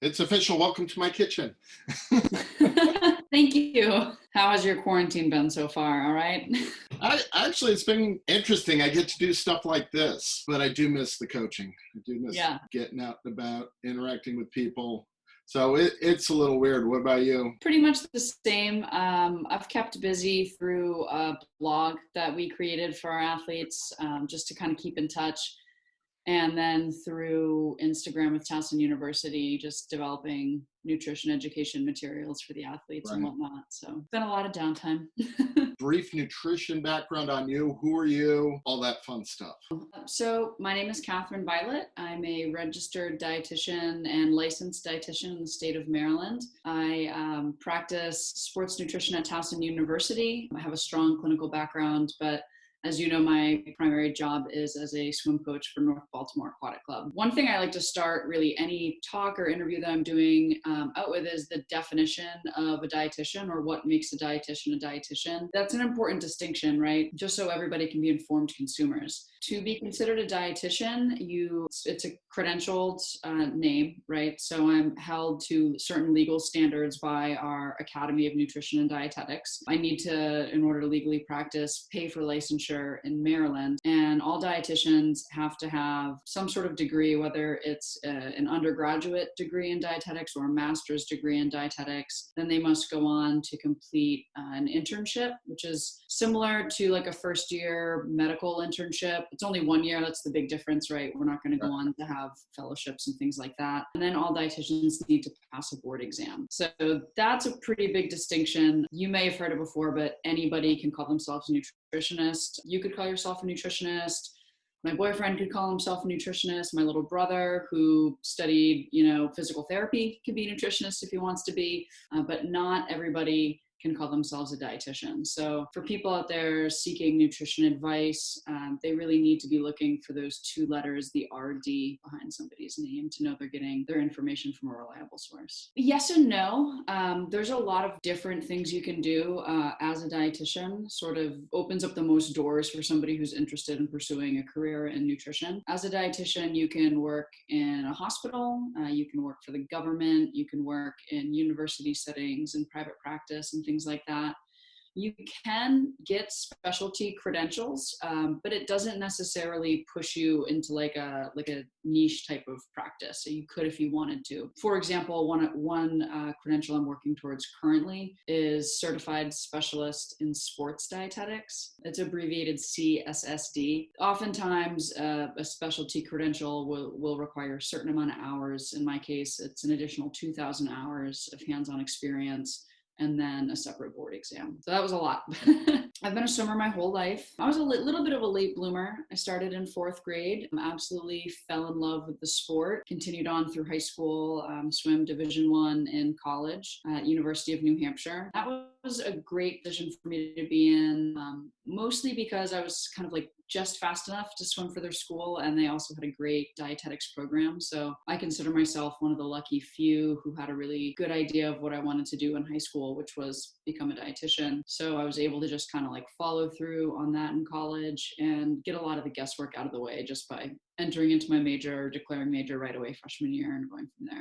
It's official. Welcome to my kitchen. Thank you. How has your quarantine been so far? All right. Actually, it's been interesting. I get to do stuff like this, but I do miss the coaching. I do miss Yeah. getting out and about, interacting with people. So it's a little weird. What about you? Pretty much the same. I've kept busy through a blog that we created for our athletes, just to kind of keep in touch. And then through Instagram with Towson University, just developing nutrition education materials for the athletes and Right. whatnot. So it's been a lot of downtime. Brief nutrition background on you. Who are you? All that fun stuff. So my name is Kathryn Violette. I'm a registered dietitian and licensed dietitian in the state of Maryland. I practice sports nutrition at Towson University. I have a strong clinical background, but as you know, my primary job is as a swim coach for North Baltimore Aquatic Club. One thing I like to start really any talk or interview that I'm doing out with is the definition of a dietitian, or what makes a dietitian a dietitian. That's an important distinction, right? Just so everybody can be informed consumers. To be considered a dietitian, it's a credentialed name, right? So I'm held to certain legal standards by our Academy of Nutrition and Dietetics. I need to, in order to legally practice, pay for licensure in Maryland, and all dietitians have to have some sort of degree, whether it's an undergraduate degree in dietetics or a master's degree in dietetics. Then they must go on to complete an internship, which is similar to like a first year medical internship. It's only 1 year. That's the big difference, right? We're not going to go on to have fellowships and things like that. And then all dietitians need to pass a board exam. So that's a pretty big distinction. You may have heard it before, but anybody can call themselves a nutritionist. You could call yourself a nutritionist. My boyfriend could call himself a nutritionist. My little brother, who studied, physical therapy, could be a nutritionist if he wants to be, but not everybody can call themselves a dietitian. So for people out there seeking nutrition advice, they really need to be looking for those two letters, the RD behind somebody's name, to know they're getting their information from a reliable source. Yes and no. There's a lot of different things you can do as a dietitian. Sort of opens up the most doors for somebody who's interested in pursuing a career in nutrition. As a dietitian, you can work in a hospital, you can work for the government, you can work in university settings and private practice and things like that. You can get specialty credentials, but it doesn't necessarily push you into like a niche type of practice. So you could if you wanted to. For example, one credential I'm working towards currently is Certified Specialist in Sports Dietetics. It's abbreviated CSSD. Oftentimes, a specialty credential will require a certain amount of hours. In my case, it's an additional 2,000 hours of hands-on experience, and then a separate board exam. So that was a lot. I've been a swimmer my whole life. I was a little bit of a late bloomer. I started in 4th grade, absolutely fell in love with the sport, continued on through high school, swim Division I in college at University of New Hampshire. That was a great position for me to be in, mostly because I was kind of like just fast enough to swim for their school, and they also had a great dietetics program. So I consider myself one of the lucky few who had a really good idea of what I wanted to do in high school, which was become a dietitian. So I was able to just kind of like follow through on that in college and get a lot of the guesswork out of the way just by entering into my major, declaring major right away freshman year, and going from there.